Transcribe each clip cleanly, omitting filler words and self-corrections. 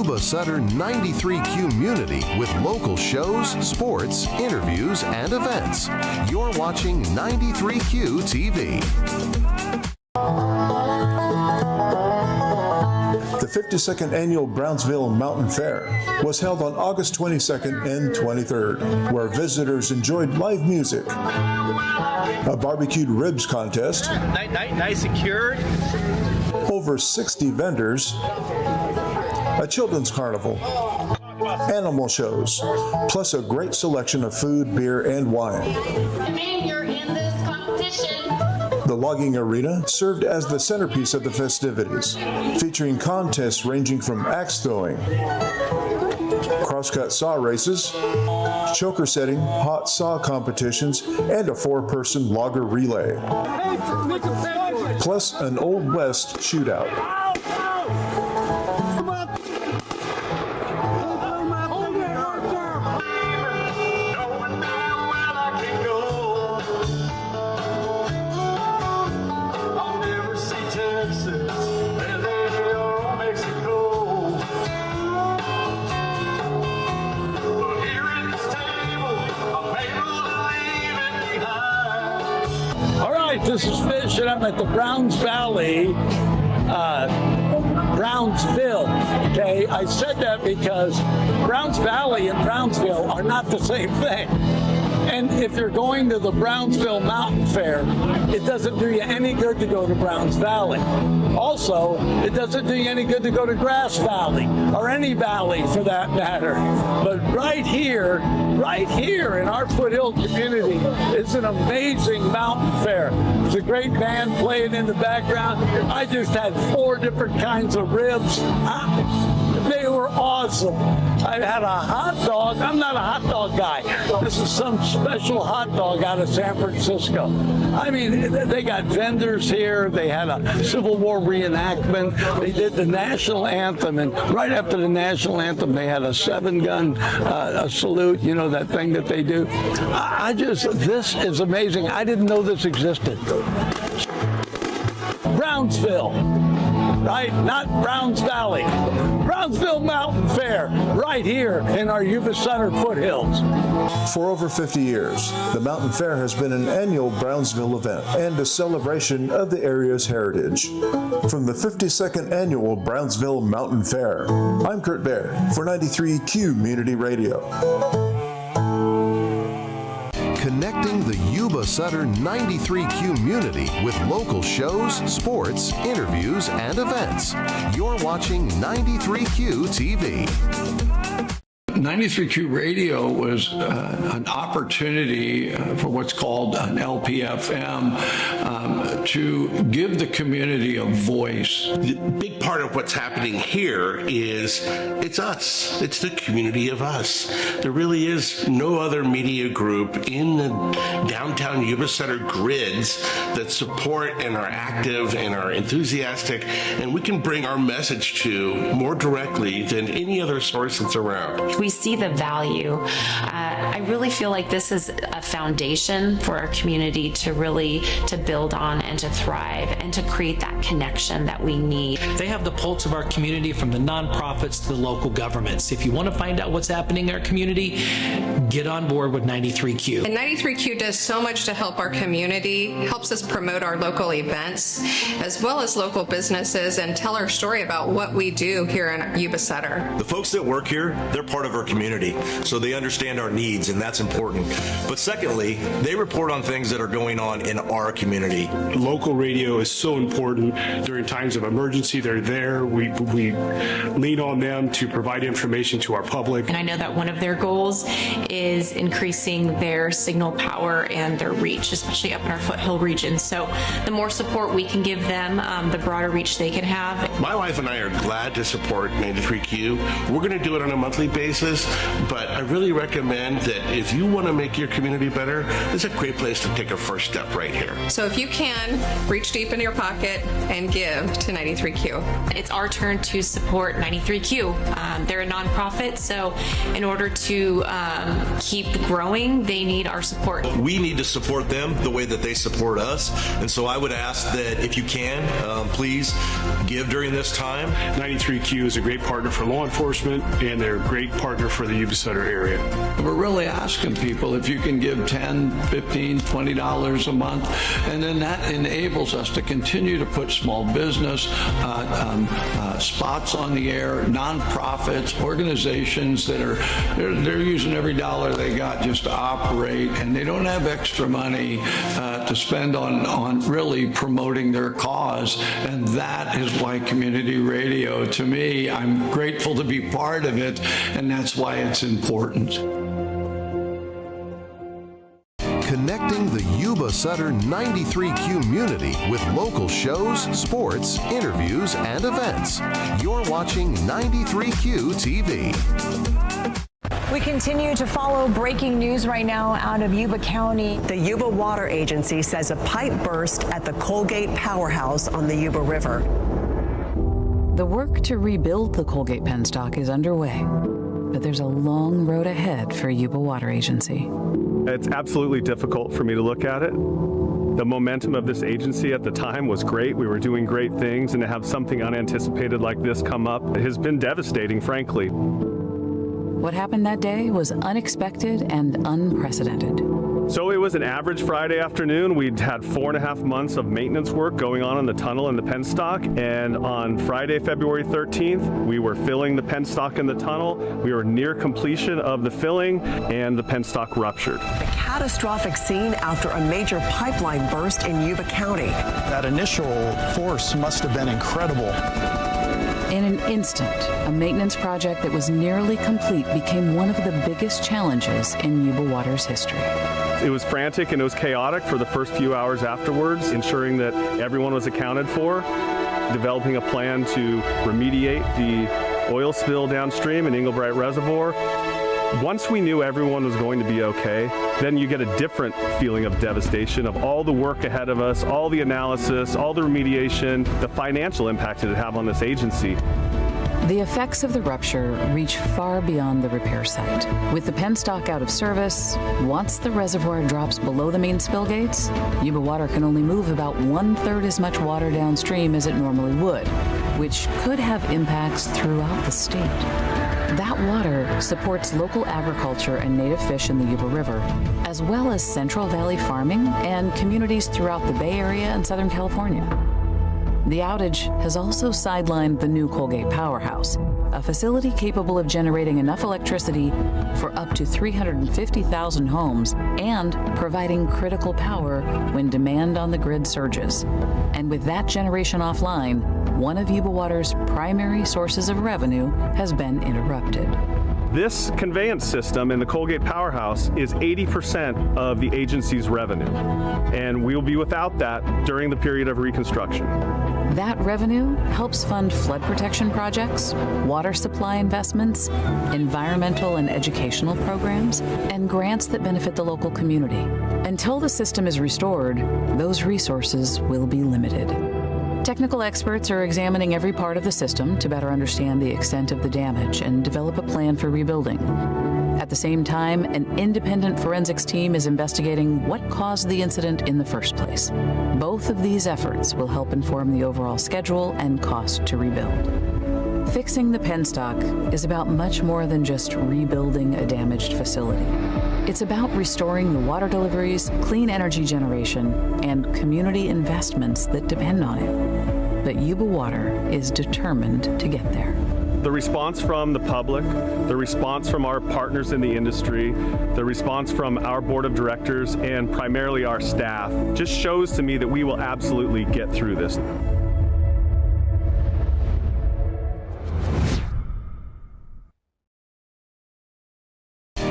Yuba Sutter 93Q community with local shows, sports, interviews, and events. You're watching 93Q TV. The 52nd Annual Brownsville Mountain Fair was held on August 22nd and 23rd, where visitors enjoyed live music, a barbecued ribs contest, nice and cured, over 60 vendors, a children's carnival, animal shows, plus a great selection of food, beer, and wine. You're in this competition. The logging arena served as the centerpiece of the festivities, featuring contests ranging from axe throwing, crosscut saw races, choker setting, hot saw competitions, and a 4-person logger relay, plus an Old West shootout. This is Fish, and I'm at the Browns Valley, Brownsville. Okay, I said that because Browns Valley and Brownsville are not the same thing. And if you're going to the Brownsville Mountain Fair, it doesn't do you any good to go to Browns Valley. Also, it doesn't do you any good to go to Grass Valley, or any valley for that matter. But right here in our foothill community, is an amazing mountain fair. There's a great band playing in the background. I just had 4 different kinds of ribs. They were awesome. I had a hot dog. I'm not a hot dog guy. This is some special hot dog out of San Francisco. I mean, they got vendors here. They had a Civil War reenactment. They did the national anthem, and right after the national anthem, they had a 7-gun salute, you know, that thing that they do. This is amazing. I didn't know this existed. Brownsville. Right? Not Browns Valley. Brownsville Mountain Fair, right here in our Yuba Sutter foothills. For over 50 years, the Mountain Fair has been an annual Brownsville event and a celebration of the area's heritage. From the 52nd Annual Brownsville Mountain Fair, I'm Kurt Baer for 93Q Community Radio. Connecting the Yuba Sutter 93Q community with local shows, sports, interviews, and events. You're watching 93Q TV. 93Q Radio was an opportunity for what's called an LPFM to give the community a voice. The big part of what's happening here is it's us. It's the community of us. There really is no other media group in the downtown Yuba Sutter grids that support and are active and are enthusiastic, and we can bring our message to more directly than any other source that's around. We see the value. I really feel like this is a foundation for our community to build on and to thrive and to create that connection that we need. They have the pulse of our community, from the nonprofits to the local governments. If you want to find out what's happening in our community, get on board with 93Q. And 93Q does so much to help our community, helps us promote our local events, as well as local businesses, and tell our story about what we do here in Yuba Sutter. The folks that work here, they're part of our community, so they understand our needs, and that's important. But secondly, they report on things that are going on in our community. Local radio is so important during times of emergency. They're there. We lean on them to provide information to our public. And I know that one of their goals is increasing their signal power and their reach, especially up in our foothill region. So the more support we can give them, the broader reach they can have. My wife and I are glad to support 93Q. We're going to do it on a monthly basis. places, but I really recommend that if you want to make your community better, it's a great place to take a first step right here. So if you can, reach deep into your pocket and give to 93Q. It's our turn to support 93Q. They're a nonprofit, so in order to keep growing, they need our support. We need to support them the way that they support us. And so I would ask that if you can, please give during this time. 93Q is a great partner for law enforcement, and they're a great partner for the Yuba Sutter area. We're really asking people if you can give $10, $15, $20 a month, and then that enables us to continue to put small business spots on the air, nonprofits, organizations that are they're using every dollar they got just to operate, and they don't have extra money to spend on really promoting their cause. And that is why community radio, to me, I'm grateful to be part of it, and that's why it's important. Connecting the Yuba Sutter 93 community with local shows, sports, interviews, and events. You're watching 93Q TV. We continue to follow breaking news right now out of Yuba County. The Yuba Water Agency says a pipe burst at the Colgate Powerhouse on the Yuba River. The work to rebuild the Colgate penstock is underway, but there's a long road ahead for Yuba Water Agency. It's absolutely difficult for me to look at it. The momentum of this agency at the time was great. We were doing great things, and to have something unanticipated like this come up has been devastating, frankly. What happened that day was unexpected and unprecedented. So it was an average Friday afternoon. We'd had 4.5 months of maintenance work going on in the tunnel and the penstock, and on Friday, February 13th, we were filling the penstock in the tunnel. We were near completion of the filling, and the penstock ruptured. A catastrophic scene after a major pipeline burst in Yuba County. That initial force must have been incredible. In an instant, a maintenance project that was nearly complete became one of the biggest challenges in Yuba Water's history. It was frantic and it was chaotic for the first few hours afterwards, ensuring that everyone was accounted for, developing a plan to remediate the oil spill downstream in Englebright Reservoir. Once we knew everyone was going to be okay, then you get a different feeling of devastation of all the work ahead of us, all the analysis, all the remediation, the financial impact it would have on this agency. The effects of the rupture reach far beyond the repair site. With the penstock out of service, once the reservoir drops below the main spill gates, Yuba Water can only move about 1/3 as much water downstream as it normally would, which could have impacts throughout the state. That water supports local agriculture and native fish in the Yuba River, as well as Central Valley farming and communities throughout the Bay Area and Southern California. The outage has also sidelined the new Colgate Powerhouse, a facility capable of generating enough electricity for up to 350,000 homes and providing critical power when demand on the grid surges. And with that generation offline, one of Yuba Water's primary sources of revenue has been interrupted. This conveyance system in the Colgate Powerhouse is 80% of the agency's revenue, and we'll be without that during the period of reconstruction. That revenue helps fund flood protection projects, water supply investments, environmental and educational programs, and grants that benefit the local community. Until the system is restored, those resources will be limited. Technical experts are examining every part of the system to better understand the extent of the damage and develop a plan for rebuilding. At the same time, an independent forensics team is investigating what caused the incident in the first place. Both of these efforts will help inform the overall schedule and cost to rebuild. Fixing the penstock is about much more than just rebuilding a damaged facility. It's about restoring the water deliveries, clean energy generation, and community investments that depend on it. But Yuba Water is determined to get there. The response from the public, the response from our partners in the industry, the response from our board of directors, and primarily our staff just shows to me that we will absolutely get through this.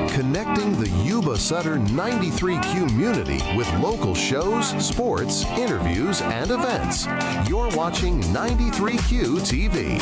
Connecting the Yuba Sutter 93 community with local shows, sports, interviews, and events. You're watching 93Q TV.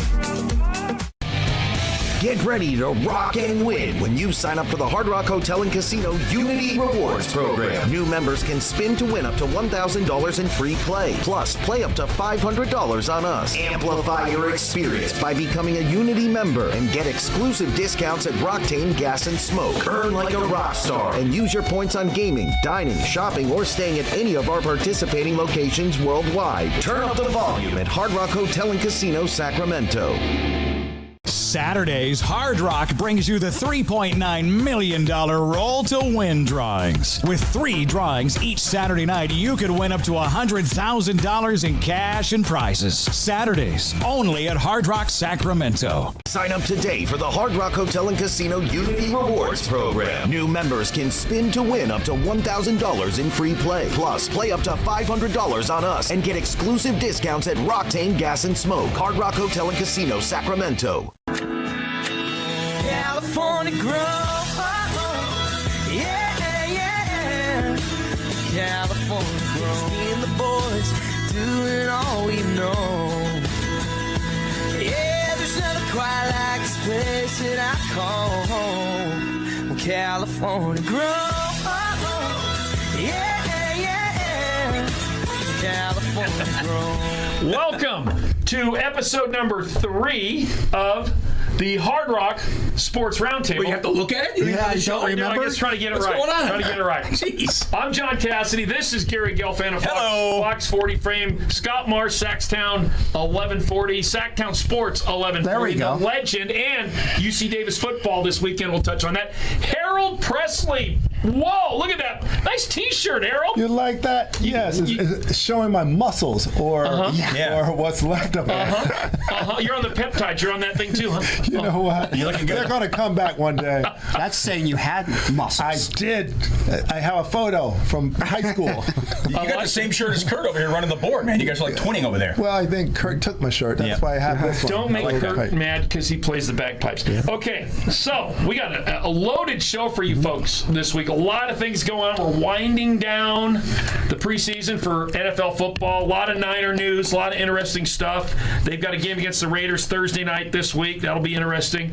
Get ready to rock and win when you sign up for the Hard Rock Hotel and Casino Unity Rewards Program. New members can spin to win up to $1,000 in free play. Plus, play up to $500 on us. Amplify your experience by becoming a Unity member and get exclusive discounts at Rocktain Gas and Smoke. Earn like a rock star and use your points on gaming, dining, shopping, or staying at any of our participating locations worldwide. Turn up the volume at Hard Rock Hotel and Casino Sacramento. Saturdays, Hard Rock brings you the $3.9 million Roll to Win drawings. With 3 drawings each Saturday night, you could win up to $100,000 in cash and prizes. Saturdays, only at Hard Rock Sacramento. Sign up today for the Hard Rock Hotel and Casino Unity Rewards Program. New members can spin to win up to $1,000 in free play. Plus, play up to $500 on us and get exclusive discounts at Rocktain Gas and Smoke. Hard Rock Hotel and Casino Sacramento. California grow, yeah. California grow. Me and the boys doing all we know. Yeah, there's nothing quite like this place that I call home. California grow, yeah. California grow. Welcome to episode number 3 of the Hard Rock Sports Roundtable. Well, you have to look at it? Yeah, you don't remember? I'm just trying to get it right. What's going on? Trying to get it right. Jeez. I'm John Cassidy. This is Gary Gelfand of Fox 40 Frame. Scott Marsh, Sacktown 1140. Sacktown Sports 1140. There we go. The legend. And UC Davis football this weekend. We'll touch on that. Harold Presley. Whoa, look at that. Nice T-shirt, Harold. You like that? Yes. It's showing my muscles or what's left of it. You're on the peptides. You're on that thing too, huh? You know what? You're looking good. They're going to come back one day. That's saying you had muscles. I did. I have a photo from high school. You got the same shirt as Kurt over here running the board, man. You guys are like twinning over there. Well, I think Kurt took my shirt. That's why I have this one. Don't make Kurt mad because he plays the bagpipes. Yeah. Okay, so we got a loaded show for you folks this week. A lot of things going on. We're winding down the preseason for NFL football. A lot of Niner news, a lot of interesting stuff. They've got a game against the Raiders Thursday night this week. That'll be interesting.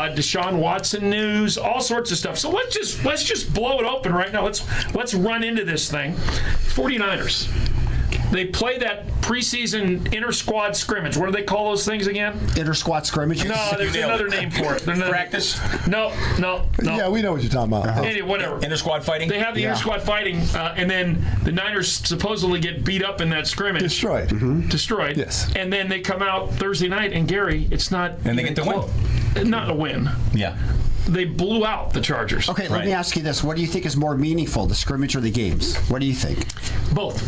Deshaun Watson news, all sorts of stuff. So let's just blow it open right now. Let's run into this thing. 49ers. They play that preseason inter-squad scrimmage. What do they call those things again? Inter-squad scrimmage? No, there's another name for it. Practice? No. Yeah, we know what you're talking about. Anyway, whatever. Inter-squad fighting? They have the inter-squad fighting, and then the Niners supposedly get beat up in that scrimmage. Destroyed. Destroyed. Yes. And then they come out Thursday night, and Gary, it's not... And they get the win. Not a win. Yeah. They blew out the Chargers. Okay, let me ask you this. What do you think is more meaningful, the scrimmage or the games? What do you think? Both.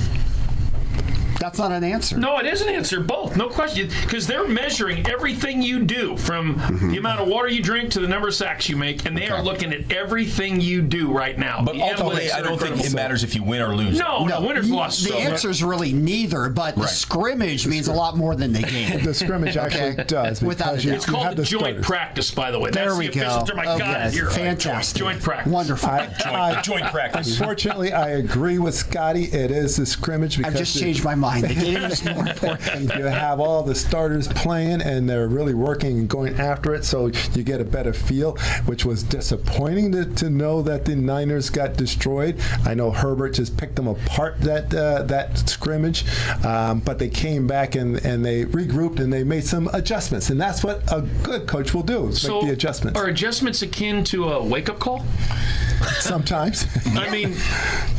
That's not an answer. No, it is an answer. Both. No question. Because they're measuring everything you do from the amount of water you drink to the number of sacks you make, and they are looking at everything you do right now. But ultimately, I don't think it matters if you win or lose. No, winners lost. The answer is really neither, but the scrimmage means a lot more than the game. The scrimmage actually does. Without a doubt. It's called the joint practice, by the way. There That's we the official term. I got it here. Fantastic. Joint practice. Wonderful. Joint practice. Unfortunately, I agree with Scotty. It is the scrimmage because I've just changed my mind. The game is more important. You have all the starters playing, and they're really working and going after it, so you get a better feel, which was disappointing to know that the Niners got destroyed. I know Herbert just picked them apart that scrimmage, but they came back and they regrouped and they made some adjustments, and that's what a good coach will do, is make the adjustments. Are adjustments akin to a wake-up call? Sometimes. I mean,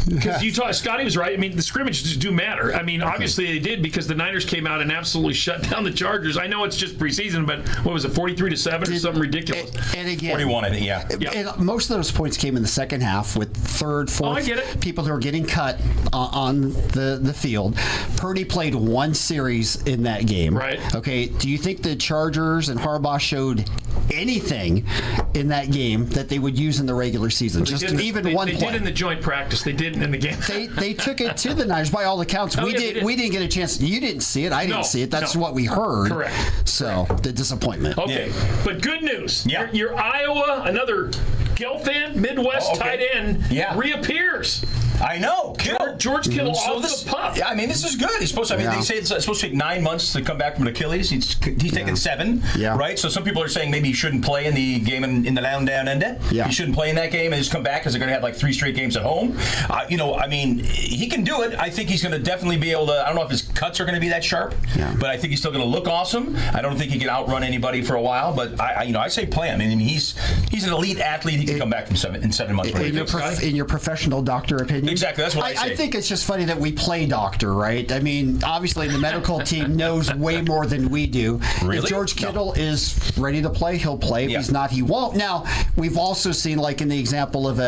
because you talk, Scotty was right. I mean, the scrimmages do matter. I mean, obviously they did because the Niners came out and absolutely shut down the Chargers. I know it's just preseason, but what was it, 43-7 or something ridiculous? And again, 41, I think, yeah. And most of those points came in the second half with third, fourth people who are getting cut on the field. Purdy played one series in that game. Right. Okay. Do you think the Chargers and Harbaugh showed anything in that game that they would use in the regular season? Just even one play. They did in the joint practice. They didn't in the game. They took it to the Niners by all accounts. We didn't get a chance. You didn't see it. I didn't see it. That's what we heard. Correct. So the disappointment. Okay, but good news. Yeah. Your Iowa, another Gelfand Midwest tight end, reappears. I know. George Kittle off the pup. Yeah, I mean, this is good. He's supposed to, they say it's supposed to take 9 months to come back from an Achilles. He's taken 7, right? So some people are saying maybe he shouldn't play in the game in the Down Under. Yeah. He shouldn't play in that game and just come back because they're going to have like 3 straight games at home. I mean, he can do it. I think he's going to definitely be able to. I don't know if his cuts are going to be that sharp, but I think he's still going to look awesome. I don't think he can outrun anybody for a while, but I say play him. I mean, he's an elite athlete. He can come back from 7 months. In your professional doctor opinion? Exactly. That's what I say. I think it's just funny that we play doctor, right? I mean, obviously the medical team knows way more than we do. Really? If George Kittle is ready to play, he'll play. If he's not, he won't. Now, we've also seen, like in the example of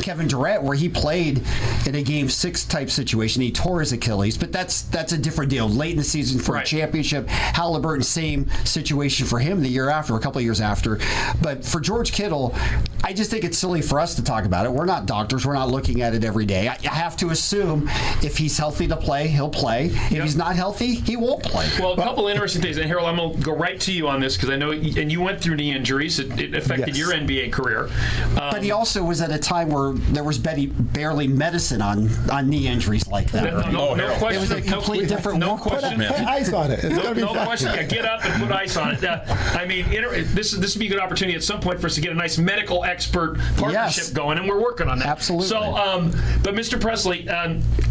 Kevin Durant, where he played in a Game 6 type situation. He tore his Achilles, but that's a different deal. Late in the season for a championship. Halliburton, same situation for him the year after, a couple of years after. But for George Kittle, I just think it's silly for us to talk about it. We're not doctors. We're not looking at it every day. I have to assume if he's healthy to play, he'll play. If he's not healthy, he won't play. Well, a couple interesting things. And Harold, I'm going to go right to you on this because I know, and you went through knee injuries. It affected your NBA career. But he also was at a time where there was barely medicine on knee injuries like that. No question. It was a complete different. No question. Put ice on it. It's gonna be no fine. question. Yeah, get up and put ice on it. I mean, this would be a good opportunity at some point for us to get a nice medical expert partnership going, and we're working on that. Absolutely. So, but Mr. Presley,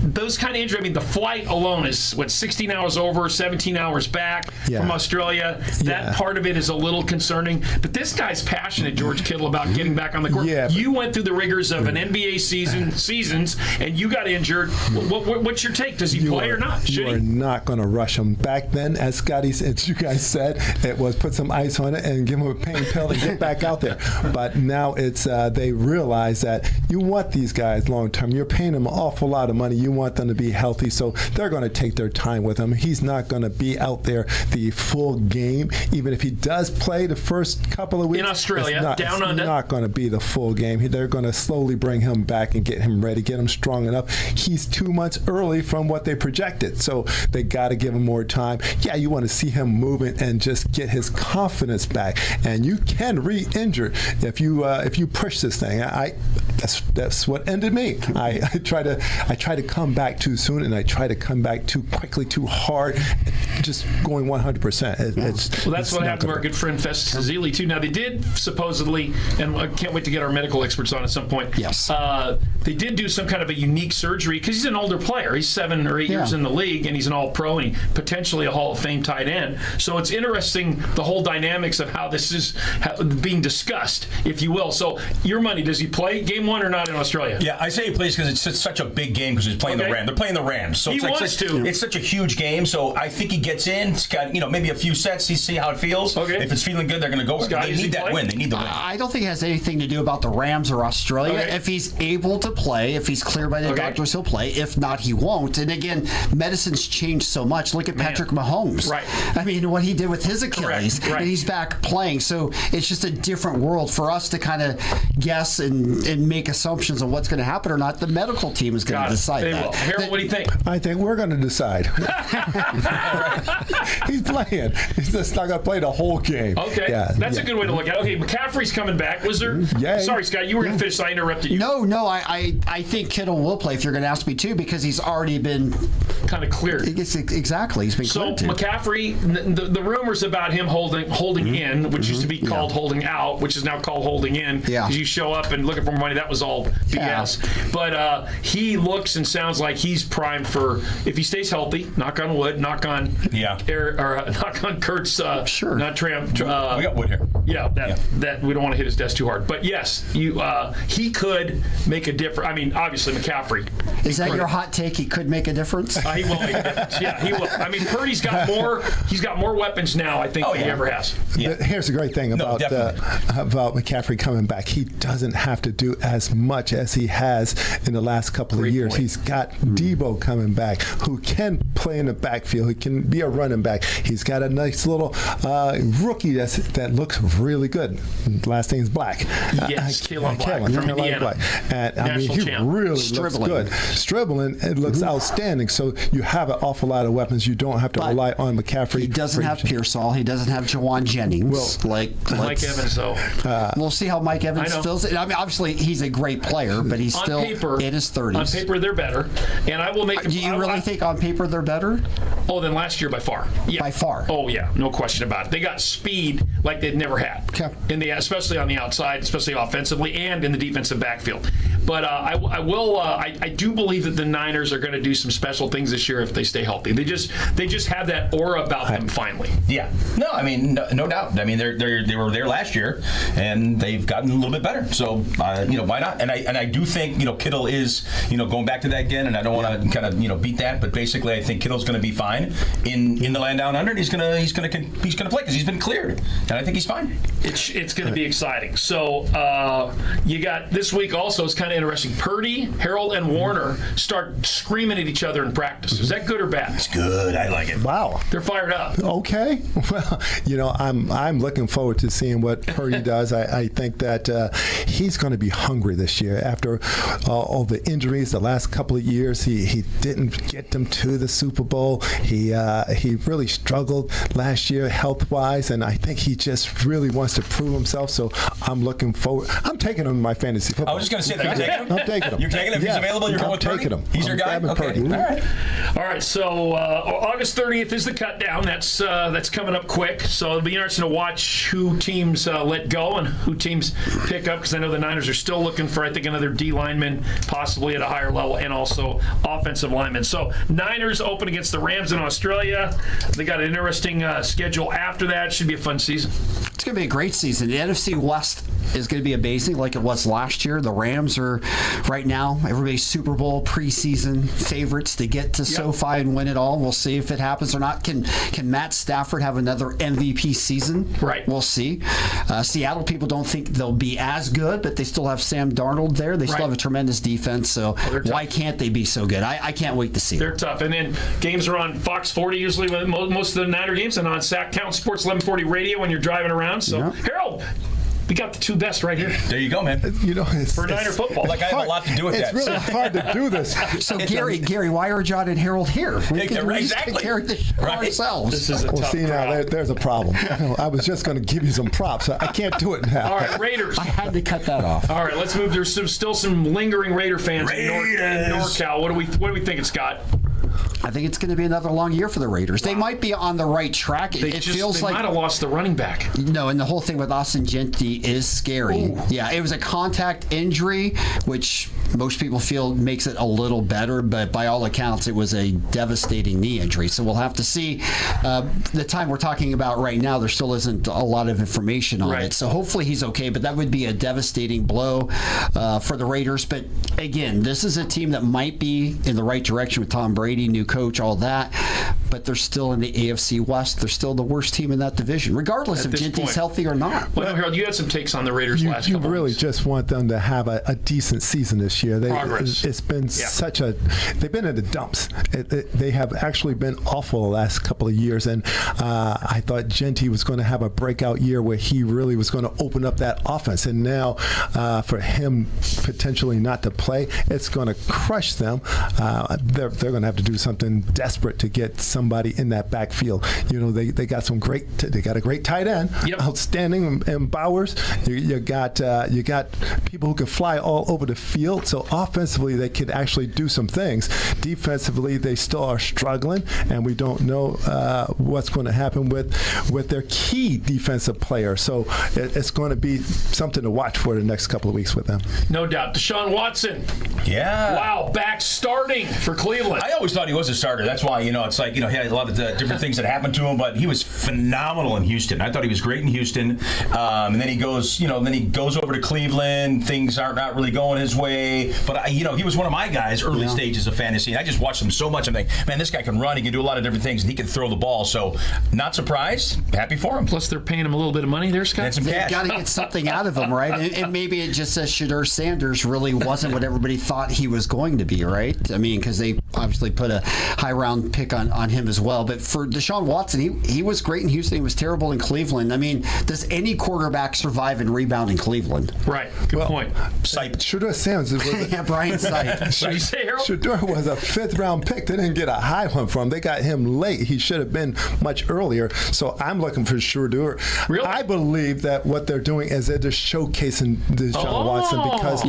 those kind of injuries. I mean, the flight alone is 16 hours over, 17 hours back from Australia. That part of it is a little concerning. But this guy's passionate, George Kittle, about getting back on the court. Yeah, you went through the rigors of an NBA seasons, and you got injured. What's your take? Does he play or not? You are not going to rush him. Back then, as you guys said, it was put some ice on it and give him a pain pill and get back out there. But now it's they realize that you want these guys long term. You're paying them an awful lot of money. You want them to be healthy, so they're going to take their time with him. He's not going to be out there the full game, even if he does play the first couple of weeks. In Australia, down under. It's not going to be the full game. They're going to slowly bring him back and get him ready, get him strong enough. He's 2 months early from what they projected, so they got to give him more time. Yeah, you want to see him moving and just get his confidence back. And you can re-injure if you push this thing. That's what ended me. I try to come back too soon, and I try to come back too quickly, too hard, just going 100%. That's what happened to our good friend Festus Ezeli too. Now they did supposedly, and I can't wait to get our medical experts on at some point. Yes. They did do some kind of a unique surgery because he's an older player. He's 7 or 8 years in the league, and he's an All-Pro and potentially a Hall of Fame tight end. So it's interesting the whole dynamics of how this is being discussed, if you will. So your money, does he play Game 1 or not in Australia? Yeah, I say he plays because it's such a big game because he's playing the Rams. They're playing the Rams, so it's such a huge game. So I think he gets in. It's got maybe a few sets. He see how it feels. Okay. If it's feeling good, they're going to go. They need that win. They need the win. I don't think it has anything to do about the Rams or Australia. Okay. If he's able to play, if he's cleared by the doctors, he'll play. If not, he won't. And again, medicine's changed so much. Look at Patrick Mahomes. Right. I mean, what he did with his Achilles, and he's back playing. So it's just a different world for us to kind of guess and make assumptions on what's going to happen or not. The medical team is going to decide that. Will. Harold, what do you think? I think we're going to decide. He's playing. He's just not going to play the whole game. Okay. That's a good way to look at it. Okay, McCaffrey's coming back. Was there? Sorry, Scott, you were going to finish. So I interrupted you. No. I think Kittle will play if you're going to ask me to because he's already been kind of cleared. Exactly. He's been cleared to. McCaffrey, the rumors about him holding in, which used to be called holding out, which is now called holding in. Yeah. Because you show up and looking for money, that was all BS. But he looks and sounds like he's primed for, if he stays healthy, knock on wood, knock on knock on Kurt's not Tramp. We got wood here. Yeah, that we don't want to hit his desk too hard. But yes, he could make a difference. I mean, obviously McCaffrey. Is that your hot take? He could make a difference? He will make a difference. Yeah, he will. I mean, Purdy's got more. He's got more weapons now, I think, than he ever has. Here's the great thing about McCaffrey coming back. He doesn't have to do as much as he has in the last couple of years. He's got Debo coming back, who can play in the backfield. He can be a running back. He's got a nice little rookie that looks really good. Last name's Black. Yes, Kalen Black from Indiana. Black. And National he champ. really looks good. Stribbling, it looks outstanding. So you have an awful lot of weapons. You don't have to rely on McCaffrey. He doesn't have Pearsall. He doesn't have Jawan Jennings. Mike Evans, though. We'll see how Mike Evans fills it. I mean, obviously, he's a great player, but he's still in his 30s. On paper, they're better. And I will make. Do you really think on paper they're better? Oh, than last year by far. Yeah. By far. Oh yeah, no question about it. They got speed like they'd never had. Okay. Especially on the outside, especially offensively, and in the defensive backfield. But I do believe that the Niners are going to do some special things this year if they stay healthy. They just have that aura about them finally. Yeah. No, I mean, no doubt. I mean, they were there last year, and they've gotten a little bit better. So why not? And I do think Kittle is going back to that again, and I don't want to kind of beat that, but basically I think Kittle's going to be fine in the land down under, and he's going to play because he's been cleared, and I think he's fine. It's going to be exciting. So you got this week also. It's kind of interesting. Purdy, Harold, and Warner start screaming at each other in practice. Is that good or bad? It's good. I like it. Wow. They're fired up. Okay. Well, I'm looking forward to seeing what Purdy does. I think that he's going to be hungry this year after all the injuries the last couple of years. He didn't get them to the Super Bowl. He really struggled last year health-wise, and I think he just really wants to prove himself. So I'm looking forward. I'm taking him in my fantasy football. I was just going to say that. You're taking him? I'm taking him. You're taking him? If he's available, you're going with Purdy? He's your guy? Okay. All right. So August 30th is the cut down. That's coming up quick. So it'll be interesting to watch who teams let go and who teams pick up, because I know the Niners are still looking for, I think, another D lineman possibly at a higher level, and also offensive linemen. So Niners open against the Rams in Australia. They got an interesting schedule after that. Should be a fun season. It's going to be a great season. The NFC West is going to be amazing like it was last year. The Rams are right now everybody's Super Bowl preseason favorites to get to SoFi and win it all. We'll see if it happens or not. Can Matt Stafford have another MVP season? Right. We'll see. Seattle people don't think they'll be as good, but they still have Sam Darnold there. They still have a tremendous defense, so why can't they be so good? I can't wait to see They're tough. And then games are on Fox 40 usually, most of the Niner games, and on Sac Count Sports 1140 radio when you're driving around. So, Harold, we got the two best right here. There you go, man. For Niner football. Like I have a lot to do with that. It's really hard to do this. So Gary, why are John and Harold here? We can exactly. take care of this ourselves. This is a tough see now, there's a problem. I was just going to give you some props. I can't do it now. All right, Raiders. I had to cut that off. All right, let's move. There's still some lingering Raider fans in NorCal. What do we think, Scott? I think it's going to be another long year for the Raiders. They might be on the right track. It feels like they might have lost the running back. No, and the whole thing with Austin Gentry is scary. Ooh. Yeah, it was a contact injury, which most people feel makes it a little better, but by all accounts, it was a devastating knee injury. So we'll have to see. The time we're talking about right now, there still isn't a lot of information on it. So hopefully he's okay, but that would be a devastating blow for the Raiders. But again, this is a team that might be in the right direction with Tom Brady, new coach, all that, but they're still in the AFC West. They're still the worst team in that division, regardless if Gentry's healthy or not. Well, Harold, you had some takes on the Raiders last couple You really weeks. just want them to have a decent season this year. Progress. It's been they've been in the dumps. They have actually been awful the last couple of years, and I thought Gentry was going to have a breakout year where he really was going to open up that offense, and now for him potentially not to play, it's going to crush them. They're going to have to do something desperate to get somebody in that backfield. They got they got a great tight end, outstanding, and Bowers. You got people who can fly all over the field. So offensively, they could actually do some things. Defensively, they still are struggling, and we don't know what's going to happen with their key defensive player. So it's going to be something to watch for the next couple of weeks with them. No doubt. Deshaun Watson. Yeah. Wow, back starting for Cleveland. I always thought he was a starter. That's why, it's like, he had a lot of different things that happened to him, but he was phenomenal in Houston. I thought he was great in Houston. And then he goes, over to Cleveland. Things aren't not really going his way. But, he was one of my guys early stages of fantasy. I just watched him so much. I'm like, man, this guy can run. He can do a lot of different things, and he can throw the ball. So, not surprised. Happy for him. Plus, they're paying him a little bit of money there, Scott. And some cash. They've got to get something out of him, right? And maybe it just says Shedeur Sanders really wasn't what everybody thought he was going to be, right? I mean, because they obviously put a high round pick on him him as well. But for Deshaun Watson, he was great in Houston. He was terrible in Cleveland. I mean, does any quarterback survive and rebound in Cleveland? Right. Good point. Shedeur Sanders was Brian Sipe. Shedeur was a 5th-round pick. They didn't get a high one from him. They got him late. He should have been much earlier. So I'm looking for Shedeur. Really? I believe that what they're doing is they're just showcasing Deshaun Watson because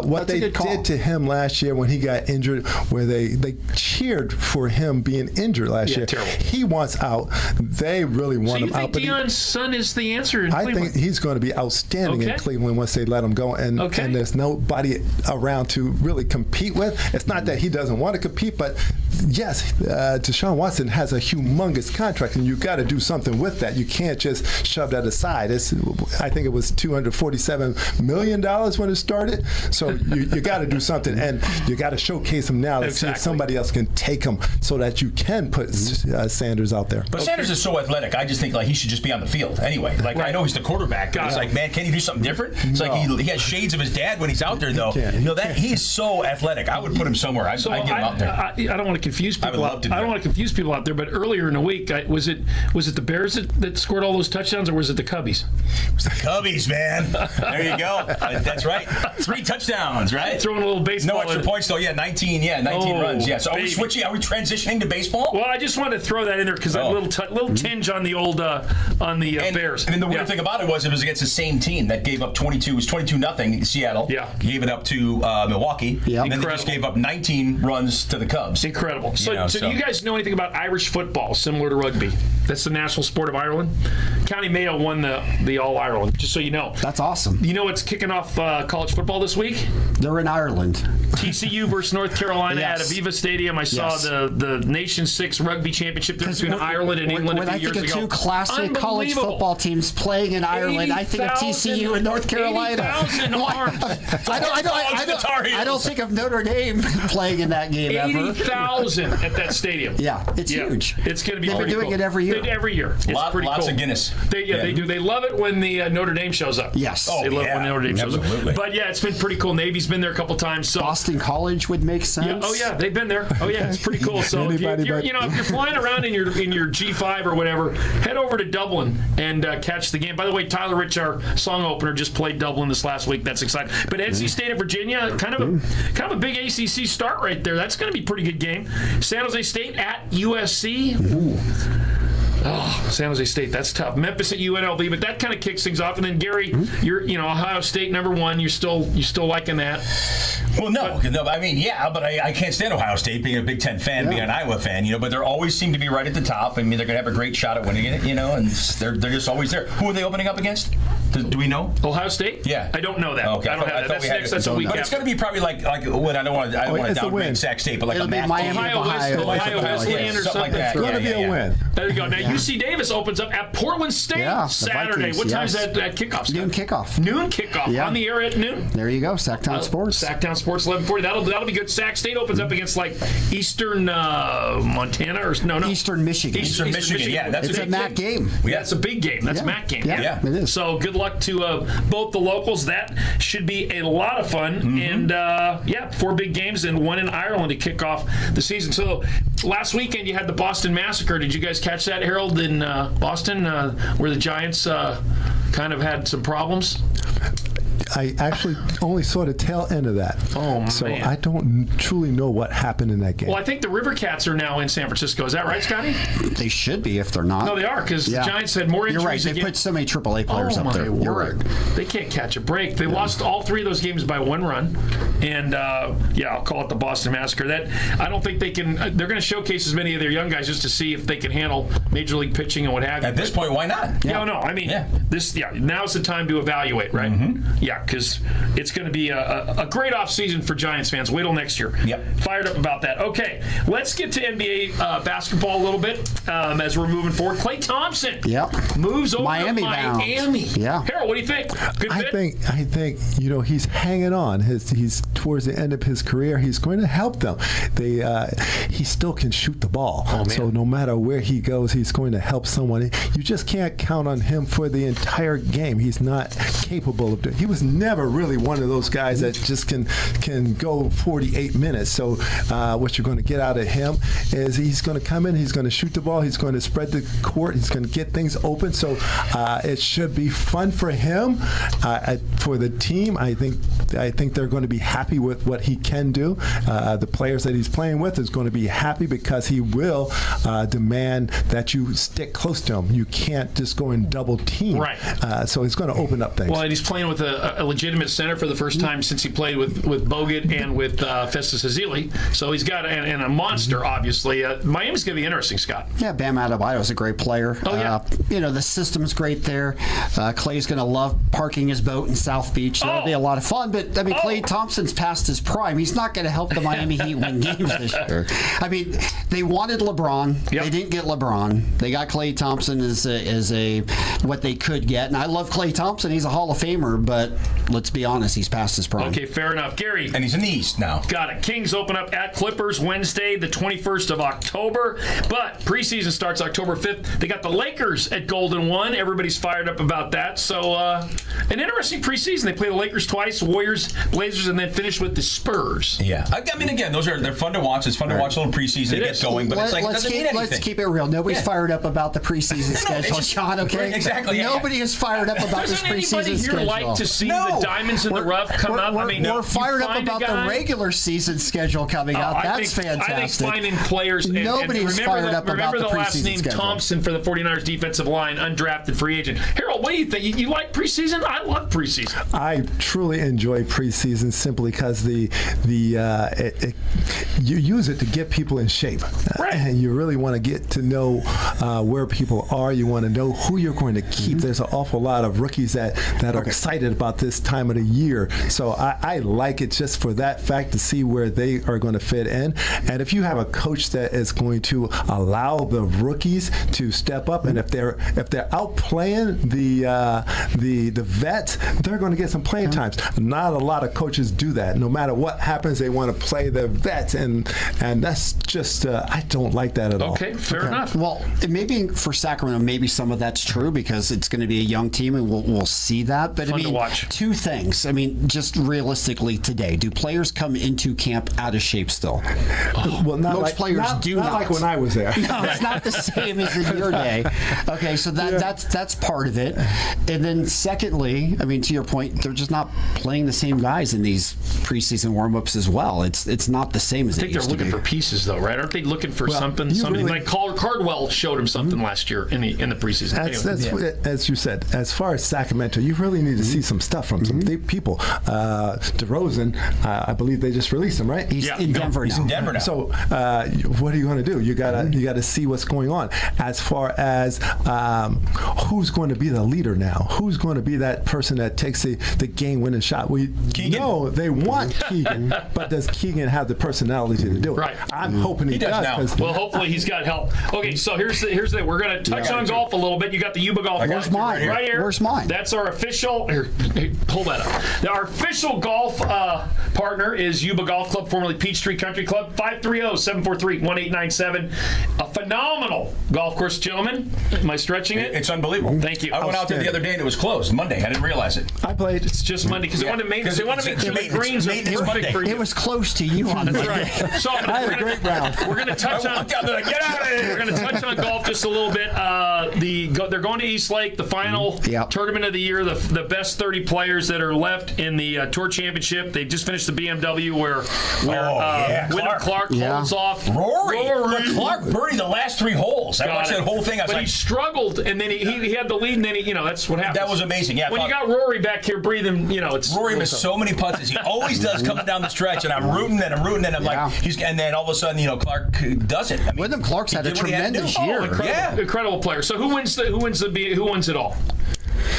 what they did to him last year when he got injured, where they cheered for him being injured last year. Terrible. He wants out. They really want him out. So you think Deion's son is the answer in Cleveland? I think he's going to be outstanding in Cleveland once they let him go. And there's nobody around to really compete with. It's not that he doesn't want to compete, but yes, Deshaun Watson has a humongous contract, and you've got to do something with that. You can't just shove that aside. I think it was $247 million when it started. So you got to do something, and you got to showcase him now to see if somebody else can take him so that you can put Sanders out there. But Sanders is so athletic. I just think like he should just be on the field anyway. Like I know he's the quarterback, but it's like, man, can he do something different? It's like he has shades of his dad when he's out there, though. That he's so athletic. I would put him somewhere. I'd get him out there. I don't want to confuse people. I don't want to confuse people out there. But earlier in the week, was it the Bears that scored all those touchdowns, or was it the Cubbies? It was the Cubbies, man. There you go. That's right. 3 touchdowns, right? Throwing a little baseball. No extra points though. 19 runs. Yeah. So are we switching? Are we transitioning to baseball? Well, I just wanted to throw that in there because a little tinge on the old Bears. I mean, the weird thing about it was against the same team that gave up 22. It was 22-0. Seattle. Yeah. Gave it up to Milwaukee. Yeah. And then they just gave up 19 runs to the Cubs. Incredible. So do you guys know anything about Irish football, similar to rugby? That's the national sport of Ireland. County Mayo won the All Ireland. Just so you know. That's awesome. You know what's kicking off college football this week? They're in Ireland. TCU versus North Carolina at Aviva Stadium. I saw the Nation 6 rugby championship between Ireland and England a few years ago. When I think of 2 classic college football teams playing in Ireland, I think of TCU and North Carolina. 80,000 arms. I don't think of Notre Dame playing in that game 80,000 at that stadium. Yeah, it's huge. It's going to be They've been doing it every year. Every year. It's pretty lots cool. of Guinness. They do. They love it when the Notre Dame shows up. Yes. They love it when Notre Dame shows up. But yeah, it's been pretty cool. Navy's been there a couple times. So Boston College would make sense. Yeah. Oh yeah, they've been there. Oh yeah, it's pretty cool. So if you're flying around in your G5 or whatever, head over to Dublin and catch the game. By the way, Tyler Rich, our song opener, just played Dublin this last week. That's exciting. But NC State of Virginia, kind of a big ACC start right there. That's going to be a pretty good game. San Jose State at USC. Ooh. Oh, San Jose State, that's tough. Memphis at UNLV, but that kind of kicks things off. And then Gary, you're Ohio State #1. You're still liking that. Well, no, I mean, but I can't stand Ohio State, being a Big Ten fan, being an Iowa fan, but they always seem to be right at the top. I mean, they're going to have a great shot at winning it, and they're just always there. Who are they opening up against? Do we know? Ohio State? Yeah. I don't know that. Okay. I don't have that. That's a week But it's going to be probably like what I don't want to downgrade Sac State, but like It'll a math Ohio Wesleyan or something like that. It's going to be a win. There you go. Now, UC Davis opens up at Portland State Saturday. What time is that kickoff? Noon kickoff. Noon kickoff. On the air at noon. There you go. Sacktown Sports. Sacktown Sports 11:40. That'll be good. Sac State opens up against like Eastern Montana or no Eastern Michigan. Eastern Michigan. Yeah, that's a MAC game. Yeah, it's a big game. That's a MAC game. Yeah, it is. So good luck to both the locals. That should be a lot of fun. And 4 big games and 1 in Ireland to kick off the season. So last weekend you had the Boston Massacre. Did you guys catch that, Harold, in Boston, where the Giants kind of had some problems? I actually only saw the tail end of that. Oh, so man. I don't truly know what happened in that game. Well, I think the River Cats are now in San Francisco. Is that right, Scotty? They should be if they're not. No, they are, because the Giants had more injuries. You're right. They again. put so many AAA players up there. You're right. They can't catch a break. They lost all 3 of those games by 1 run. And, I'll call it the Boston Massacre. That I don't think they can. They're going to showcase as many of their young guys just to see if they can handle Major League pitching and what have you. At this point, why not? No. I mean, now's the time to evaluate, right? Yeah, because it's going to be a great offseason for Giants fans. Wait till next year. Yep. Fired up about that. Okay, let's get to NBA basketball a little bit as we're moving forward. Klay Thompson moves over Miami to Miami. Yeah. Harold, what do you think? Good fit? I think he's hanging on. He's towards the end of his career, he's going to help them. He still can shoot the ball. So no matter where he goes, he's going to help someone. You just can't count on him for the entire game. He's not capable of doing. He was never really one of those guys that just can go 48 minutes. So what you're going to get out of him is he's going to come in, he's going to shoot the ball, he's going to spread the court, he's going to get things open. So it should be fun for him. For the team, I think they're going to be happy with what he can do. The players that he's playing with is going to be happy because he will demand that you stick close to him. You can't just go and double team. Right. So it's going to open up things. Well, and he's playing with a legitimate center for the first time since he played with Bogut and with Festus Ezeli. So he's got and a monster, obviously. Miami's going to be interesting, Scott. Yeah, Bam Adebayo is a great player. Oh, yeah. The system's great there. Clay's going to love parking his boat in South Beach. That'll be a lot of fun. But, Klay Thompson's past his prime. He's not going to help the Miami Heat win games this year. They wanted LeBron. Yep. They didn't get LeBron. They got Klay Thompson as a what they could get. And I love Klay Thompson. He's a Hall of Famer. But let's be honest, he's past his prime. Okay, fair enough. Gary. And he's in the East now. Got it. Kings open up at Clippers Wednesday, the 21st of October. But preseason starts October 5th. They got the Lakers at Golden One. Everybody's fired up about that. So an interesting preseason. They play the Lakers twice, Warriors, Blazers, and then finish with the Spurs. Yeah. Again, they're fun to watch. It's fun to watch a little preseason to get going, but it doesn't mean anything. Let's keep it real. Nobody's fired up about the preseason schedule, Sean, okay? Exactly. Nobody is fired up about this preseason schedule. Doesn't anybody here like to see the diamonds in the rough come up? We're fired up about the regular season schedule coming out. That's fantastic. I think finding players. Nobody's fired up about the preseason schedule. Remember the last name Thompson for the 49ers defensive line, undrafted free agent. Harold, what do you think? You like preseason? I love preseason. I truly enjoy preseason simply because you use it to get people in shape. Right. And you really want to get to know where people are. You want to know who you're going to keep. There's an awful lot of rookies that are excited about this time of the year. So I like it just for that fact to see where they are going to fit in. And if you have a coach that is going to allow the rookies to step up, and if they're outplaying the vets, they're going to get some playing times. Not a lot of coaches do that. No matter what happens, they want to play the vets, and that's just I don't like that at all. Okay, fair enough. Well, maybe for Sacramento, maybe some of that's true because it's going to be a young team, and we'll see that. But Fun to watch. Two things. Just realistically today, do players come into camp out of shape still? Well, most players do not. Not like when I was there. No, it's not the same as in your day. Okay, so that's part of it. And then secondly, to your point, they're just not playing the same guys in these preseason warm-ups as well. It's not the same as it used to be. I think they're looking for pieces, though, right? Aren't they looking for something like Cardwell showed him something last year in the preseason? As you said, as far as Sacramento, you really need to see some stuff from some big people. DeRozan, I believe they just released him, right? He's in Denver now. He's in Denver now. So what are you going to do? You gotta see what's going on. As far as who's going to be the leader now? Who's going to be that person that takes the game-winning shot? We know they want Keegan, but does Keegan have the personality to do it? Right. I'm hoping he does. Now. Well, hopefully he's got help. Okay, so here's the we're going to touch on golf a little bit. You got the Yuba Golf. Where's mine? Right here. Where's mine? That's our official. Here, pull that up. Our official golf partner is Yuba Golf Club, formerly Peachtree Country Club. 530-743-1897. A phenomenal golf course, gentlemen. Am I stretching it? It's unbelievable. Thank you. I went out there the other day and it was closed. Monday. I didn't realize it. I played. It's just Monday because they want to make sure the greens are perfect for you. It was close to you on That's Monday. right. So I had a great round. We're going to touch on. Get out of here. We're going to touch on golf just a little bit. They're going to East Lake, the final tournament of the year. The best 30 players that are left in the Tour Championship. They just finished the BMW where Wyndham Clark holds off. Rory. Clark birdied the last 3 holes. I watched that whole thing. But he struggled, and then he had the lead, and then that's what happened. That was amazing. Yeah. When you got Rory back here breathing, it's Rory missed so many putts as he always does coming down the stretch, and I'm rooting and I'm like, and then all of a sudden, Clark does it. Wyndham Clark's had a tremendous year. Incredible player. So who wins it all?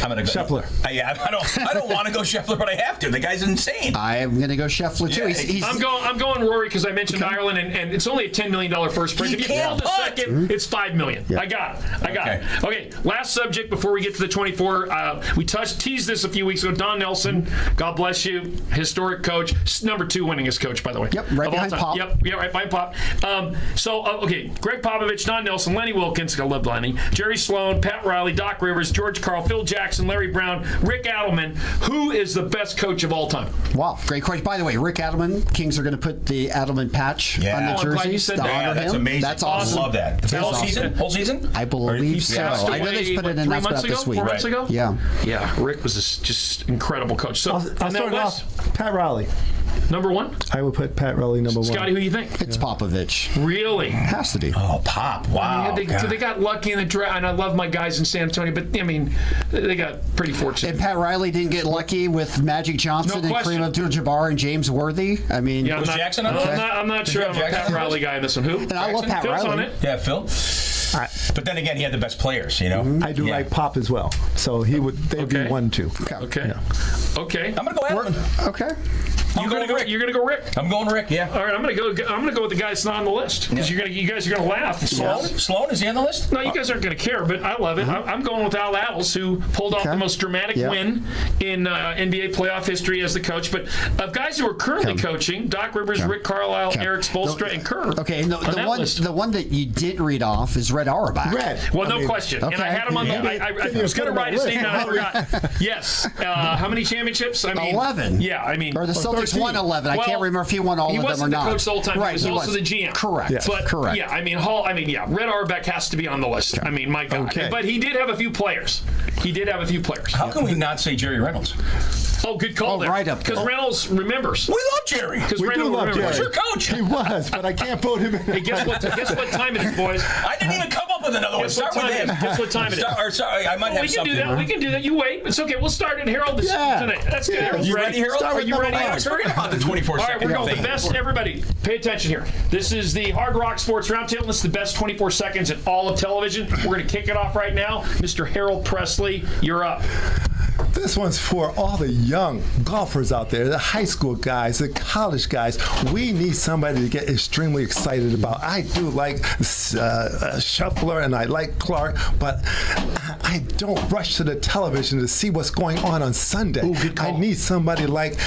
I'm going to go Scheffler. I don't want to go Scheffler, but I have to. The guy's insane. I am going to go Scheffler too. Yeah, I'm going Rory because I mentioned Ireland, and it's only a $10 million first prize. If you nail the second, it's $5 million. Yeah. I got it. Okay, last subject before we get to the 24. We teased this a few weeks ago. Don Nelson, God bless you, historic coach, number 2 winningest coach, by the way. Yep, right behind Pop. Yep, right behind Pop. Greg Popovich, Don Nelson, Lenny Wilkins, I love Lenny, Jerry Sloan, Pat Riley, Doc Rivers, George Karl, Phil Jackson, Larry Brown, Rick Adelman. Who is the best coach of all time? Wow, great question. By the way, Rick Adelman, Kings are going to put the Adelman patch on the I'm glad you jerseys said to that. honor That's him. amazing. That's awesome. I love that. The whole That's season? awesome. Whole season? I believe so. passed I know they put an 3 announcement months out ago, this week. 4 months ago. Yeah. Rick was just incredible coach. So I'll on that start list, off. Pat Riley. number 1. I would put Pat Riley number 1. Scotty, who do you think? It's Popovich. Really? Has to be. Oh, Pop. Wow. They got lucky in the draft, and I love my guys in San Antonio, but I mean, they got pretty fortunate. And Pat Riley didn't get lucky with Magic Johnson and Kareem Abdul-Jabbar and James Worthy. I mean, Yeah, I'm not sure I'm a Pat Riley guy in this one. Who? And I love Pat Phil's Riley. on it. Yeah, Phil. But then again, he had the best players, you know. I do like Pop as well, so they'd be 1-2. Okay. Yeah. Okay. I'm gonna go Adelman. Okay. You're gonna go Rick. I'm going Rick. Yeah. All right. I'm gonna go with the guy that's not on the list because you guys are gonna laugh. Sloan, is he on the list? No, you guys aren't gonna care, but I love it. I'm going with Al Attles, who pulled off the most dramatic win in NBA playoff history as the coach. But of guys who are currently coaching, Doc Rivers, Rick Carlisle, Eric Spoelstra, and Kerr. Okay, and the one that you didn't read off is Red Auerbach. Well, no question. Okay. And I had him on the. I was going to write his name down. I forgot. Yes. How many championships? I mean, 11. Yeah. I mean, or the Celtics won 11. I can't remember if he won all of them or not. He wasn't the coach the whole time. Right, he was also the GM. Correct. Yes. But correct. yeah, I mean, Red Auerbach has to be on the list. I mean, my God. Okay. But he did have a few players. How can we not say Jerry Reynolds? Oh, good call there. Right up there. Because Reynolds remembers. We love Jerry. Because We do Reynolds love remembers. Jerry. Who's your coach? He was, but I can't vote him in. Hey, guess what time it is, boys? I didn't even come up with another one. Guess what Start with time him. it is? Guess what time it is? Sorry, I might have We can something. do that. We can do that. You wait. It's okay. We'll start at Harold tonight. That's good. Harold's You ready, Harold? Are you ready? Forget about the 24-second All right, we're going the best. Everybody, pay attention here. This is the Hard Rock Sports Roundtable. This is the best 24 seconds in all of television. We're going to kick it off right now. Mr. Harold Presley, you're up. This one's for all the young golfers out there, the high school guys, the college guys. We need somebody to get extremely excited about. I do like Scheffler and I like Clark, but I don't rush to the television to see what's going on Sunday. Ooh, good call. I need somebody like...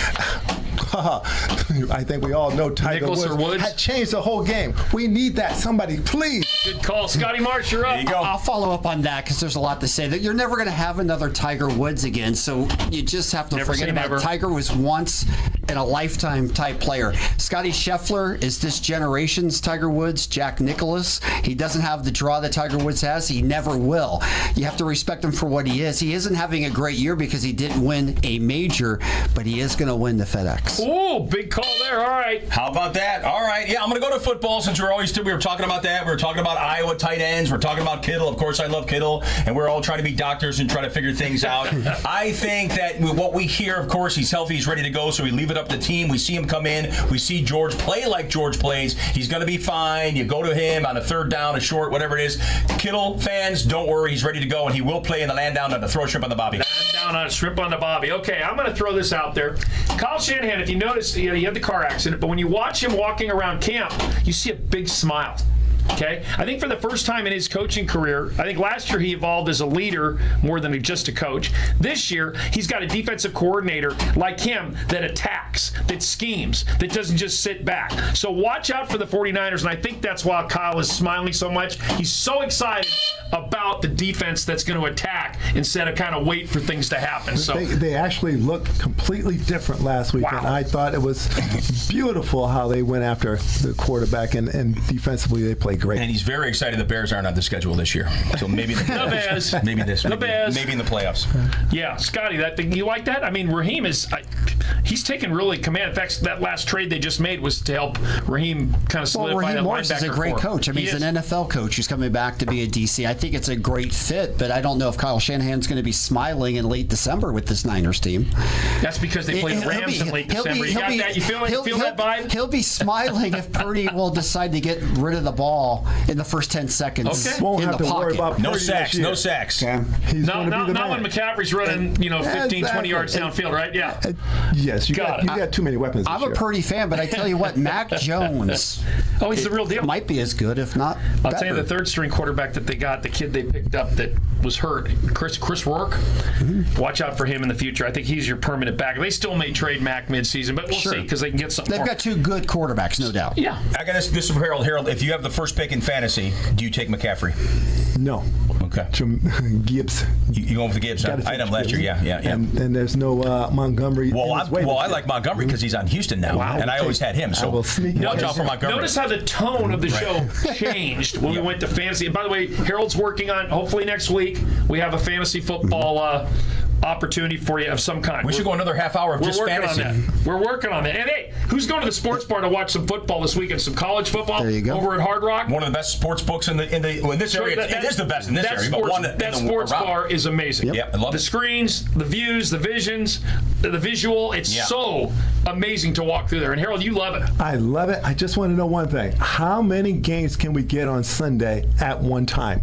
I think we all know Tiger Woods had changed the whole game. We need that. Somebody, please. Good call. Scotty Marsh, you're up. There you go. I'll follow up on that because there's a lot to say. That you're never going to have another Tiger Woods again, so you just have to Never forget say about never. it. Tiger was once in a lifetime type player. Scotty Scheffler is this generation's Tiger Woods. Jack Nicklaus, he doesn't have the draw that Tiger Woods has. He never will. You have to respect him for what he is. He isn't having a great year because he didn't win a major, but he is going to win the FedEx. Ooh, big call there. All right. How about that? All right. Yeah, I'm going to go to football since we were talking about that. We were talking about Iowa tight ends. We're talking about Kittle. Of course, I love Kittle. And we're all trying to be doctors and try to figure things out. I think that what we hear, of course, he's healthy, he's ready to go, so we leave it up to the team. We see him come in. We see George play like George plays. He's going to be fine. You go to him on a third down, a short, whatever it is. Kittle fans, don't worry. He's ready to go, and he will play in the land down on the throw shrimp on the bobby. Land down on a shrimp on the bobby. Okay, I'm going to throw this out there. Kyle Shanahan, if you notice, he had the car accident, but when you watch him walking around camp, you see a big smile. Okay, I think for the first time in his coaching career, I think last year he evolved as a leader more than just a coach. This year, he's got a defensive coordinator like him that attacks, that schemes, that doesn't just sit back. So watch out for the 49ers, and I think that's why Kyle is smiling so much. He's so excited about the defense that's going to attack instead of kind of wait for things to happen. So They actually looked completely different last week, and I thought it was beautiful how they went after the quarterback, and defensively they played great. And he's very excited the Bears aren't on the schedule this year. So maybe the Bears. Maybe this. The Bears. Maybe in the playoffs. Yeah, Scotty, that thing, you like that? I mean, Raheem is he's taken really command. In fact, that last trade they just made was to help Raheem kind of solidify Raheem that Morris is a linebacker great core. coach. I mean, he's an NFL coach who's coming back to be a DC. I think it's a great fit, but I don't know if Kyle Shanahan's going to be smiling in late December with this Niners team. That's because they play the Rams in late December. You got that? You feel that vibe? He'll be smiling if Purdy will decide to get rid of the ball in the first 10 seconds in the pocket. No sacks. No sacks. Okay. He's going to be the not man. when McCaffrey's running, 15, 20 yards downfield, right? Yeah. Yes, you got too many weapons. I'm a Purdy fan, but I tell you what, Mac Jones. Oh, he's the real deal. Might be as good, if not I'll tell you, the third string quarterback that they got, the kid they picked up that was hurt, Chris Rourke. Watch out for him in the future. I think he's your permanent back. They still may trade Mac midseason, but we'll see because they can get something. They've got two good quarterbacks, no doubt. Yeah. I got this for Harold. Harold, if you have the first pick in fantasy, do you take McCaffrey? No. Okay. Gibbs. You going with the Gibbs? I had him last year. Yeah. And there's no Montgomery. Well, I like Montgomery because he's on Houston now, and I always had him. So watch out for Montgomery. Notice how the tone of the show changed when we went to fantasy. And by the way, Harold's working on, hopefully next week, we have a fantasy football opportunity for you of some kind. We should go another half hour of just fantasy. We're working on that. And hey, who's going to the sports bar to watch some football this weekend? Some college football over at Hard Rock? One of the best sports books in this area. It is the best in this area, but one that sports bar is amazing. Yeah, I love the screens, the views, the visions, the visual. It's so amazing to walk through there. And Harold, you love it. I love it. I just want to know one thing. How many games can we get on Sunday at one time?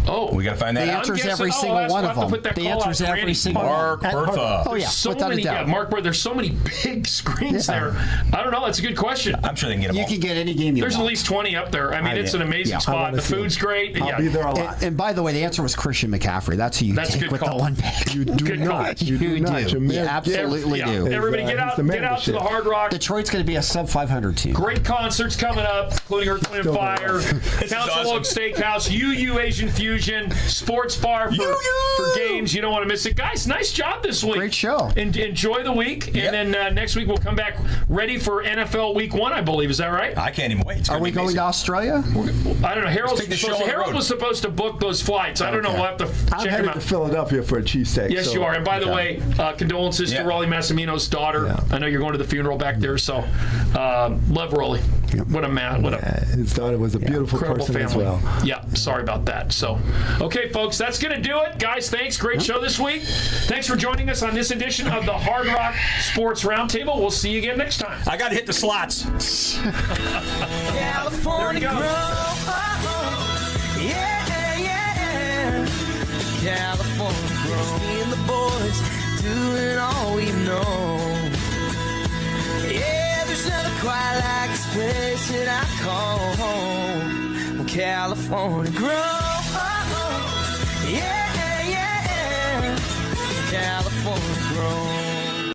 Oh, we got to find that out. The answer's every single one of them. The answer's every single one. Mark Bertha. Oh, yeah, without a doubt. Mark Bertha. There's so many big screens there. I don't know. That's a good question. I'm sure they can get them all. You can get any game you want. There's at least 20 up there. I mean, it's an amazing spot. The food's great. I'll be there a lot. And by the way, the answer was Christian McCaffrey. That's who you take with the one pick. You do not. You do not. You absolutely do. Everybody get out to the Hard Rock. Detroit's going to be a sub-500 team. Great concerts coming up, including Earth, Wind & Fire, Council Oak Steakhouse, UU Asian Fusion, Sports Bar for games. You don't want to miss it. Guys, nice job this week. Great show. And enjoy the week. And then next week we'll come back ready for NFL Week 1, I believe. Is that right? I can't even wait. Are we going to Australia? I don't know. Harold was supposed to book those flights. I don't know. We'll have to check him out. I'm headed to Philadelphia for a cheesesteak. Yes, you are. And by the way, condolences to Rolly Massimino's daughter. Yeah. I know you're going to the funeral back there, so love Rolly. What a man. His daughter was a beautiful person family as well. Yeah, sorry about that. So, okay, folks, that's going to do it. Guys, thanks. Great show this week. Thanks for joining us on this edition of the Hard Rock Sports Roundtable. We'll see you again next time. I got to hit the slots. California grow. Yeah. California grow. Me and the boys doing all we know. Yeah, there's nothing quite like this place that I call home. California grow. Yeah. California grow.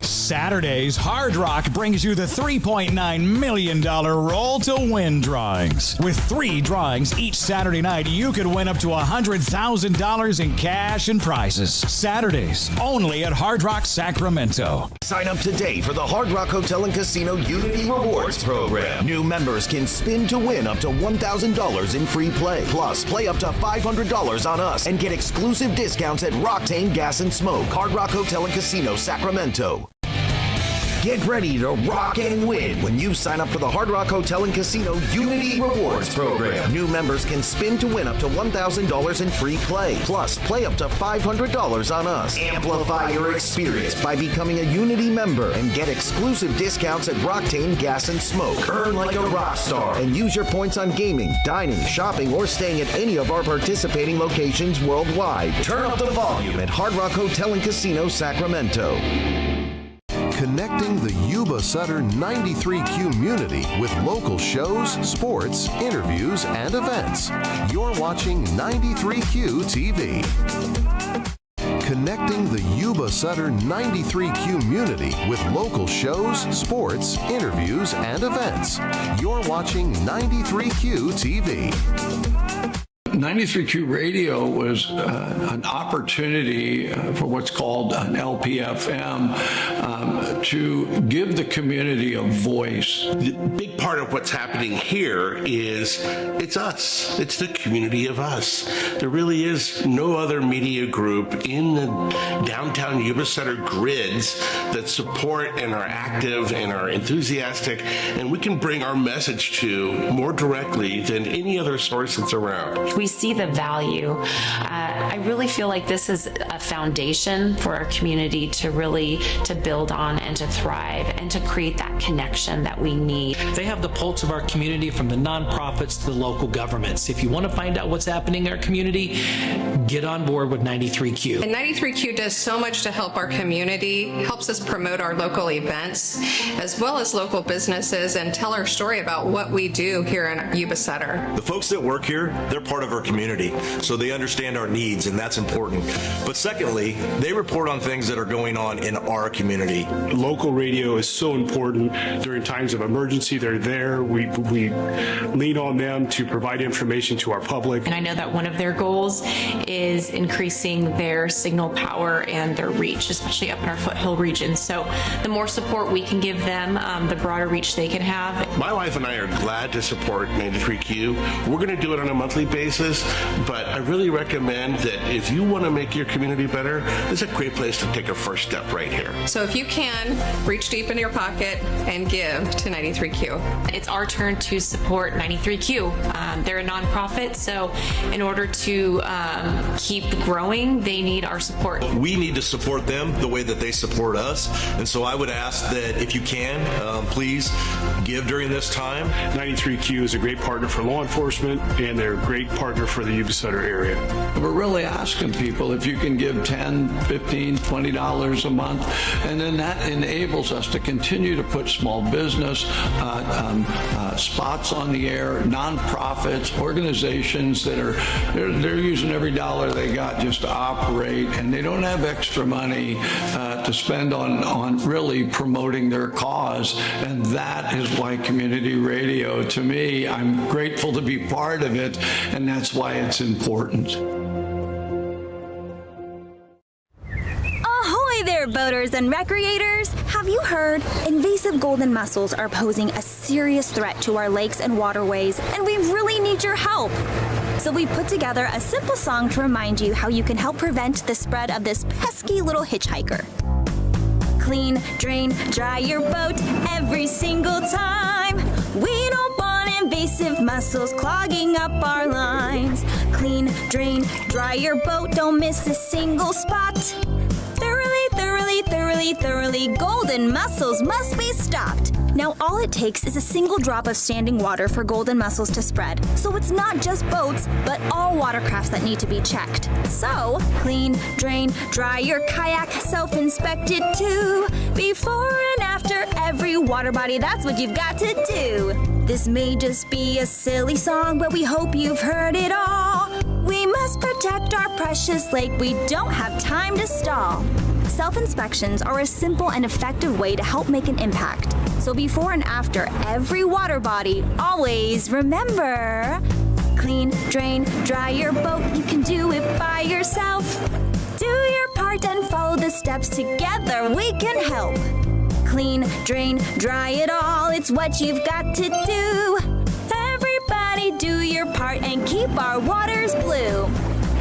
Saturdays, Hard Rock brings you the $3.9 million Roll to Win drawings. With 3 drawings each Saturday night, you could win up to $100,000 in cash and prizes. Saturdays, only at Hard Rock Sacramento. Sign up today for the Hard Rock Hotel and Casino Unity Rewards program. New members can spin to win up to $1,000 in free play. Plus, play up to $500 on us and get exclusive discounts at Rocktain Gas and Smoke, Hard Rock Hotel and Casino, Sacramento. Get ready to rock and win when you sign up for the Hard Rock Hotel and Casino Unity Rewards program. New members can spin to win up to $1,000 in free play. Plus, play up to $500 on us. Amplify your experience by becoming a Unity member and get exclusive discounts at Rocktain Gas and Smoke. Earn like a rock star and use your points on gaming, dining, shopping, or staying at any of our participating locations worldwide. Turn up the volume at Hard Rock Hotel and Casino, Sacramento. Connecting the Yuba Sutter 93 community with local shows, sports, interviews, and events. You're watching 93Q TV. Connecting the Yuba Sutter 93 community with local shows, sports, interviews, and events. You're watching 93Q TV. 93Q Radio was an opportunity for what's called an LPFM to give the community a voice. The big part of what's happening here is it's us. It's the community of us. There really is no other media group in the downtown Yuba Center grids that support and are active and are enthusiastic, and we can bring our message to more directly than any other source that's around. We see the value. I really feel like this is a foundation for our community to build on and to thrive and to create that connection that we need. They have the pulse of our community from the nonprofits to the local governments. If you want to find out what's happening in our community, get on board with 93Q. And 93Q does so much to help our community, helps us promote our local events, as well as local businesses, and tell our story about what we do here in Yuba Sutter. The folks that work here, they're part of our community, so they understand our needs, and that's important. But secondly, they report on things that are going on in our community. Local radio is so important during times of emergency. They're there. We lean on them to provide information to our public. And I know that one of their goals is increasing their signal power and their reach, especially up in our foothill region. So the more support we can give them, the broader reach they can have. My wife and I are glad to support 93Q. We're going to do it on a monthly basis, but I really recommend that if you want to make your community better, this is a great place to take a first step right here. So if you can, reach deep into your pocket and give to 93Q. It's our turn to support 93Q. They're a nonprofit, so in order to keep growing, they need our support. We need to support them the way that they support us, and so I would ask that if you can, please give during this time. 93Q is a great partner for law enforcement, and they're a great partner for the Yuba Sutter area. We're really asking people if you can give $10, $15, $20 a month, and then that enables us to continue to put small business spots on the air, nonprofits, organizations that they're using every dollar they got just to operate, and they don't have extra money to spend on really promoting their cause. And that is why community radio, to me, I'm grateful to be part of it, and that's why it's important. Ahoy there, boaters and recreators! Have you heard? Invasive golden mussels are posing a serious threat to our lakes and waterways, and we really need your help. So we've put together a simple song to remind you how you can help prevent the spread of this pesky little hitchhiker. Clean, drain, dry your boat every single time. We don't want invasive mussels clogging up our lines. Clean, drain, dry your boat, don't miss a single spot. Thoroughly, golden mussels must be stopped. Now all it takes is a single drop of standing water for golden mussels to spread. So it's not just boats, but all watercrafts that need to be checked. So, clean, drain, dry your kayak, self-inspect it too. Before and after every water body, that's what you've got to do. This may just be a silly song, but we hope you've heard it all. We must protect our precious lake, we don't have time to stall. Self-inspections are a simple and effective way to help make an impact. So before and after every water body, always remember, clean, drain, dry your boat. You can do it by yourself. Do your part and follow the steps. Together we can help. Clean, drain, dry it all. It's what you've got to do. Everybody do your part and keep our waters blue.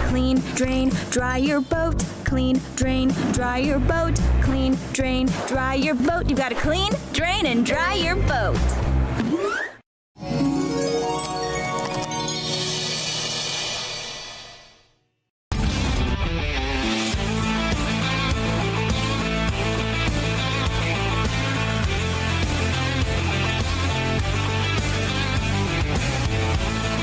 Clean, drain, dry your boat. Clean, drain, dry your boat. Clean, drain, dry your boat. You've got to clean, drain, and dry your boat.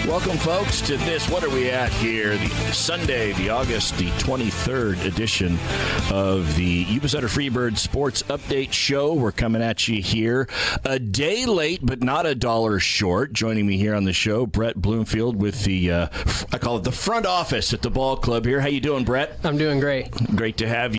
Welcome, folks, to this, what are we at here? The Sunday, the August the 23rd edition of the Yuba Sutter Freebird Sports Update Show. We're coming at you here a day late, but not a dollar short. Joining me here on the show, Brett Bloomfield with the, I call it the front office at the ball club here. How you doing, Brett? I'm doing great. Great to have you.